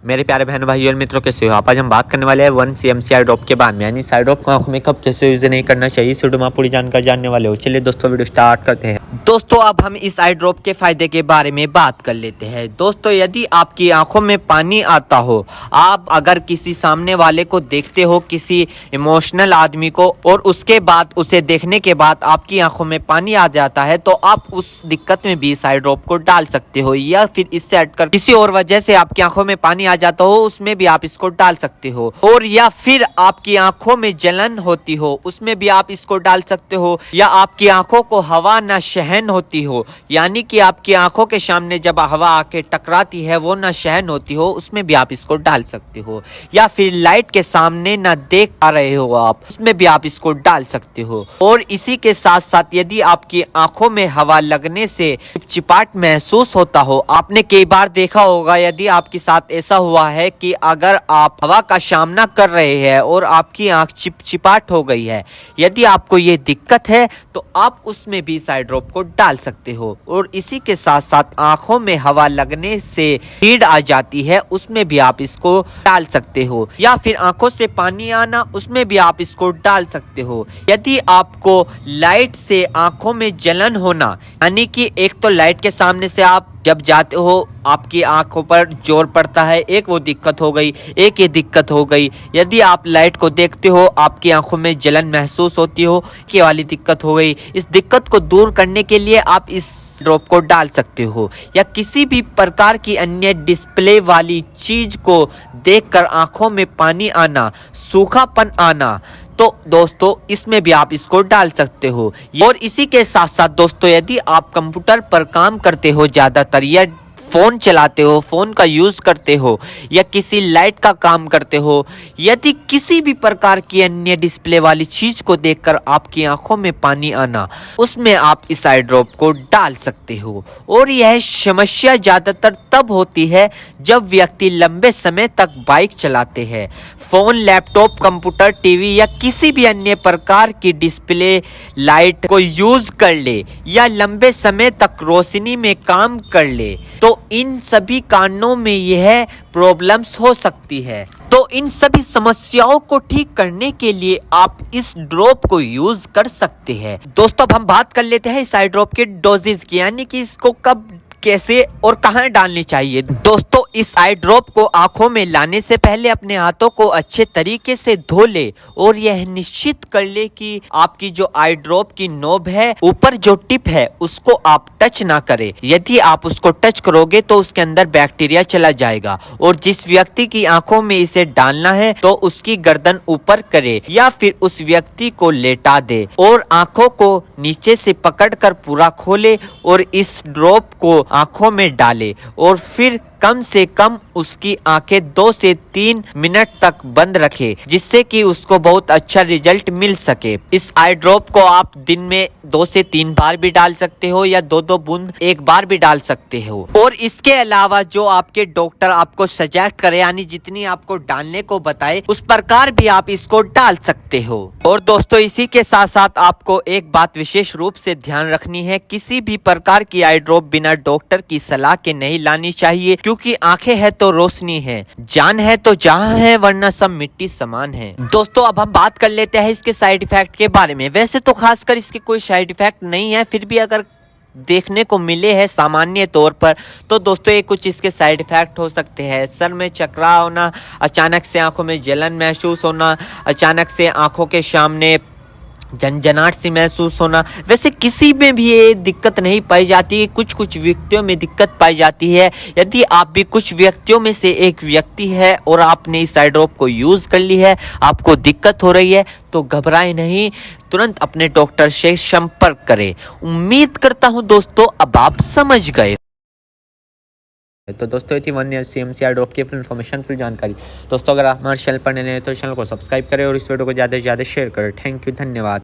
मेरे प्यारे बहनों भाई और मित्रों, कैसे हो आप। आज हम बात करने वाले हैं 1 cm आई ड्रॉप के बारे में, यानी आई ड्रॉप को आंखों में कब कैसे यूज नहीं करना चाहिए। इस वीडियो में पूरी जानकारी जानने वाले हो। चलिए दोस्तों वीडियो स्टार्ट करते हैं। दोस्तों अब हम इस आई ड्रॉप के फायदे के बारे में बात कर लेते हैं। दोस्तों यदि आपकी आंखों में पानी आता हो, आप अगर किसी सामने वाले को देखते हो, किसी इमोशनल आदमी को, और उसके बाद उसे देखने के बाद आपकी आंखों में पानी आ जाता है, तो आप उस दिक्कत में भी इस आई ड्रॉप को डाल सकते हो। या फिर इससे हटकर किसी और वजह से आपकी आंखों में पानी आ जाता हो, उसमें भी आप इसको डाल सकते हो। और या फिर आपकी आंखों में जलन होती हो, उसमें भी आप इसको डाल सकते हो। या आपकी आंखों को हवा न सहन होती हो, यानी कि आपकी आंखों के सामने जब हवा आके टकराती है वो न सहन होती हो, उसमें भी आप इसको डाल सकते हो। या फिर लाइट के सामने न देख पा रहे हो आप, उसमें भी आप इसको डाल सकते हो। और इसी के साथ साथ यदि आपकी आंखों में हवा लगने से चिपचिपाहट महसूस होता हो, आपने कई बार देखा होगा, यदि आपके साथ ऐसा हुआ है कि अगर आप हवा का सामना कर रहे हैं और आपकी आंख चिपचिपाहट हो गई है, यदि आपको ये दिक्कत है तो आप उसमें भी इस आई ड्रॉप को डाल सकते हो। और इसी के साथ साथ आंखों में हवा लगने से हीट आ जाती है, उसमें भी आप इसको डाल सकते हो। या फिर आंखों से पानी आना, उसमें भी आप इसको डाल सकते हो। यदि आपको लाइट से आंखों में जलन होना, यानी कि एक तो लाइट के सामने से आप जब जाते हो आपकी आंखों पर जोर पड़ता है, एक वो दिक्कत हो गई, एक ये दिक्कत हो गई। यदि आप लाइट को देखते हो, आपकी आंखों में जलन महसूस होती हो, ये वाली दिक्कत हो गई। इस दिक्कत को दूर करने के लिए आप इस ड्रॉप को डाल सकते हो। या किसी भी प्रकार की अन्य डिस्प्ले वाली चीज को देखकर आंखों में पानी आना, सूखापन आना, तो दोस्तों इसमें भी आप इसको डाल सकते हो। और इसी के साथ साथ दोस्तों यदि आप कंप्यूटर पर काम करते हो ज्यादातर, या फोन चलाते हो, फोन का यूज करते हो, या किसी लाइट का काम करते हो, यदि किसी भी प्रकार की अन्य डिस्प्ले वाली चीज को देखकर आपकी आंखों में पानी आना, उसमें आप इस आई ड्रॉप को डाल सकते हो। और यह समस्या ज्यादातर तब होती है जब व्यक्ति लंबे समय तक बाइक चलाते हैं, फोन, लैपटॉप, कंप्यूटर, टीवी या किसी भी अन्य प्रकार की डिस्प्ले लाइट को यूज कर ले, या लंबे समय तक रोशनी में काम कर ले, तो इन सभी कारणों में यह प्रॉब्लम्स हो सकती है। तो इन सभी समस्याओं को ठीक करने के लिए आप इस ड्रॉप को यूज कर सकते हैं। दोस्तों अब हम बात कर लेते हैं इस आई ड्रॉप के डोजेज की, यानी कि इसको कब, कैसे और कहां डालनी चाहिए। दोस्तों इस आई ड्रॉप को आंखों में लाने से पहले अपने हाथों को अच्छे तरीके से धो ले, और यह निश्चित कर ले कि आपकी जो आई ड्रॉप की नोब है, ऊपर जो टिप है, उसको आप टच ना करें। यदि आप उसको टच करोगे तो उसके अंदर बैक्टीरिया चला जाएगा। और जिस व्यक्ति की आंखों में इसे डालना है तो उसकी गर्दन ऊपर करे, या फिर उस व्यक्ति को लेटा दे और आंखों को नीचे से पकड़कर पूरा खोले और इस ड्रॉप को आंखों में डाले, और फिर कम से कम उसकी आंखें 2 से 3 मिनट तक बंद रखे, जिससे कि उसको बहुत अच्छा रिजल्ट मिल सके। इस आई ड्रॉप को आप दिन में 2 से 3 बार भी डाल सकते हो, या 2-2 बूंद एक बार भी डाल सकते हो। और इसके अलावा जो आपके डॉक्टर आपको सजेस्ट करे, यानी जितनी आपको डालने को बताए, उस प्रकार भी आप इसको डाल सकते हो। और दोस्तों इसी के साथ साथ आपको एक बात विशेष रूप से ध्यान रखनी है, किसी भी प्रकार की आई ड्रॉप बिना डॉक्टर की सलाह के नहीं लानी चाहिए, क्योंकि आंखें है तो रोशनी है, जान है तो जहां है, वरना सब मिट्टी समान है। दोस्तों अब हम बात कर लेते हैं इसके साइड इफेक्ट के बारे में। वैसे तो खासकर इसके कोई साइड इफेक्ट नहीं है, फिर भी अगर देखने को मिले हैं सामान्य तौर पर, तो दोस्तों ये कुछ इसके साइड इफेक्ट हो सकते हैं। सर में चकराव होना, अचानक से आंखों में जलन महसूस होना, अचानक से आंखों के सामने झंझनाहट सी महसूस होना। वैसे किसी में भी ये दिक्कत नहीं पाई जाती, कुछ व्यक्तियों में दिक्कत पाई जाती है। यदि आप भी कुछ व्यक्तियों में से एक व्यक्ति है और आपने इस आई ड्रॉप को यूज कर ली है, आपको दिक्कत हो रही है, तो घबराएं नहीं, तुरंत अपने डॉक्टर से संपर्क करें। उम्मीद करता हूं दोस्तों अब आप समझ गए। तो दोस्तों ये थी 1 cm आई ड्रॉप की इन्फॉर्मेशन, फुल जानकारी। दोस्तों अगर आप हमारे चैनल पर नए हैं तो चैनल को सब्सक्राइब करें और इस वीडियो को ज़्यादा से ज़्यादा शेयर करें। थैंक यू, धन्यवाद।